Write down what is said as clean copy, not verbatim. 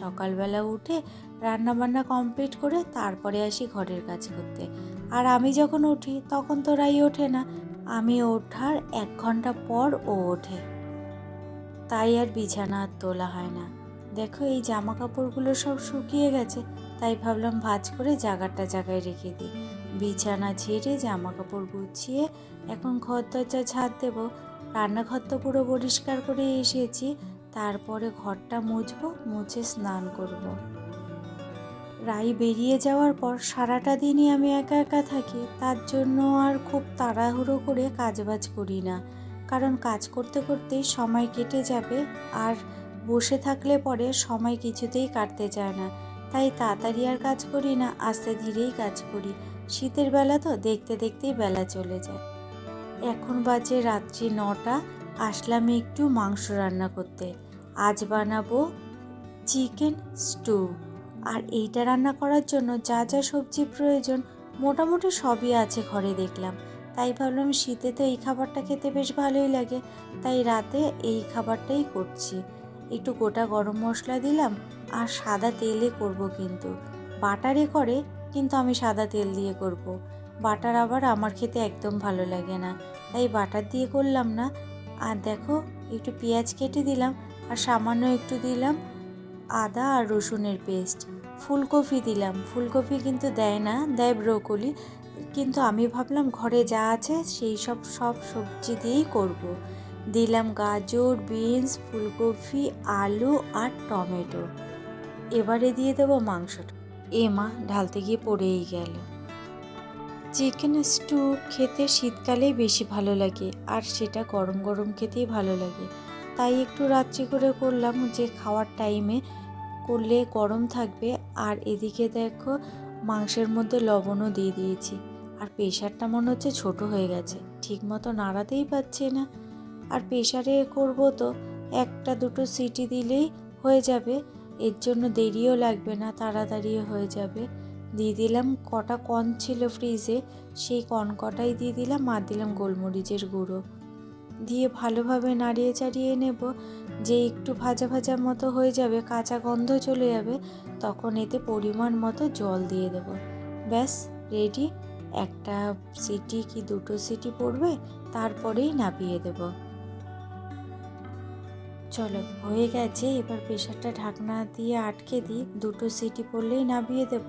সকালবেলা উঠে রান্নাবান্না কমপ্লিট করে তারপরে আসি ঘরের কাজ করতে। আর আমি যখন উঠি তখন তো রাই ওঠে না, আমি ওঠার 1 ঘন্টা পর ও ওঠে, তাই আর বিছানা আর তোলা হয় না। দেখো এই জামা কাপড়গুলো সব শুকিয়ে গেছে, তাই ভাবলাম ভাঁজ করে জায়গাটা জায়গায় রেখে দিই। বিছানা ঝেড়ে জামা কাপড় গুছিয়ে এখন ঘর দরজা ঝাড় দেবো। রান্নাঘর তো পুরো পরিষ্কার করে এসেছি, তারপরে ঘরটা মুছবো, মুছে স্নান করব। রাই বেরিয়ে যাওয়ার পর সারাটা দিনই আমি একা একা থাকি, তার জন্য আর খুব তাড়াহুড়ো করে কাজবাজ করি না, কারণ কাজ করতে করতেই সময় কেটে যাবে, আর বসে থাকলে পরে সময় কিছুতেই কাটতে চায় না। তাই তাড়াতাড়ি আর কাজ করি না, আস্তে ধীরেই কাজ করি। শীতের বেলা তো দেখতে দেখতেই বেলা চলে যায়। এখন বাজে রাত্রি 9টা, আসলাম একটু মাংস রান্না করতে। আজ বানাবো চিকেন স্টু। আর এইটা রান্না করার জন্য যা যা সবজি প্রয়োজন মোটামুটি সবই আছে ঘরে দেখলাম। তাই ভাবলাম শীতে তো এই খাবারটা খেতে বেশ ভালোই লাগে, তাই রাতে এই খাবারটাই করছি। একটু গোটা গরম মশলা দিলাম, আর সাদা তেলে করব, কিন্তু বাটারে করে, কিন্তু আমি সাদা তেল দিয়ে করব। বাটার আবার আমার খেতে একদম ভালো লাগে না, তাই বাটার দিয়ে করলাম না। আর দেখো একটু পেঁয়াজ কেটে দিলাম, আর সামান্য একটু দিলাম আদা আর রসুনের পেস্ট। ফুলকপি দিলাম, ফুলকপি কিন্তু দেয় না, দেয় ব্রোকলি, কিন্তু আমি ভাবলাম ঘরে যা আছে সেই সব সবজি দিয়েই করব। দিলাম গাজর, বিনস, ফুলকপি, আলু আর টমেটো। এবারে দিয়ে দেবো মাংসটা। মা ঢালতে গিয়ে পড়েই গেল। চিকেন স্টু খেতে শীতকালেই বেশি ভালো লাগে, আর সেটা গরম গরম খেতেই ভালো লাগে। তাই একটু রাত্রি করে করলাম, যে খাওয়ার টাইমে করলে গরম থাকবে। আর এদিকে দেখো মাংসের মধ্যে লবণও দিয়ে দিয়েছি। আর প্রেশারটা মনে হচ্ছে ছোট হয়ে গেছে, ঠিক মতো নাড়াতেই পারছি না। আর প্রেশারে করব তো 1-2 সিটি দিলেই হয়ে যাবে, এর জন্য দেরিও লাগবে না, তাড়াতাড়িও হয়ে যাবে। দিয়ে দিলাম কটা কর্ন ছিল ফ্রিজে, সেই কর্ন কটাই দিয়ে দিলাম, আর দিলাম গোলমরিচের গুঁড়ো দিয়ে ভালোভাবে নাড়িয়ে চাড়িয়ে নেব। যে একটু ভাজা ভাজা মতো হয়ে যাবে, কাঁচা গন্ধ চলে যাবে, তখন এতে পরিমাণ মতো জল দিয়ে দেব। ব্যাস রেডি। 1 সিটি কি 2 সিটি পড়বে, তারপরেই নামিয়ে দেব। চলো হয়ে গেছে, এবার প্রেশারটা ঢাকনা দিয়ে আটকে দিই, 2 সিটি পড়লেই নামিয়ে দেব।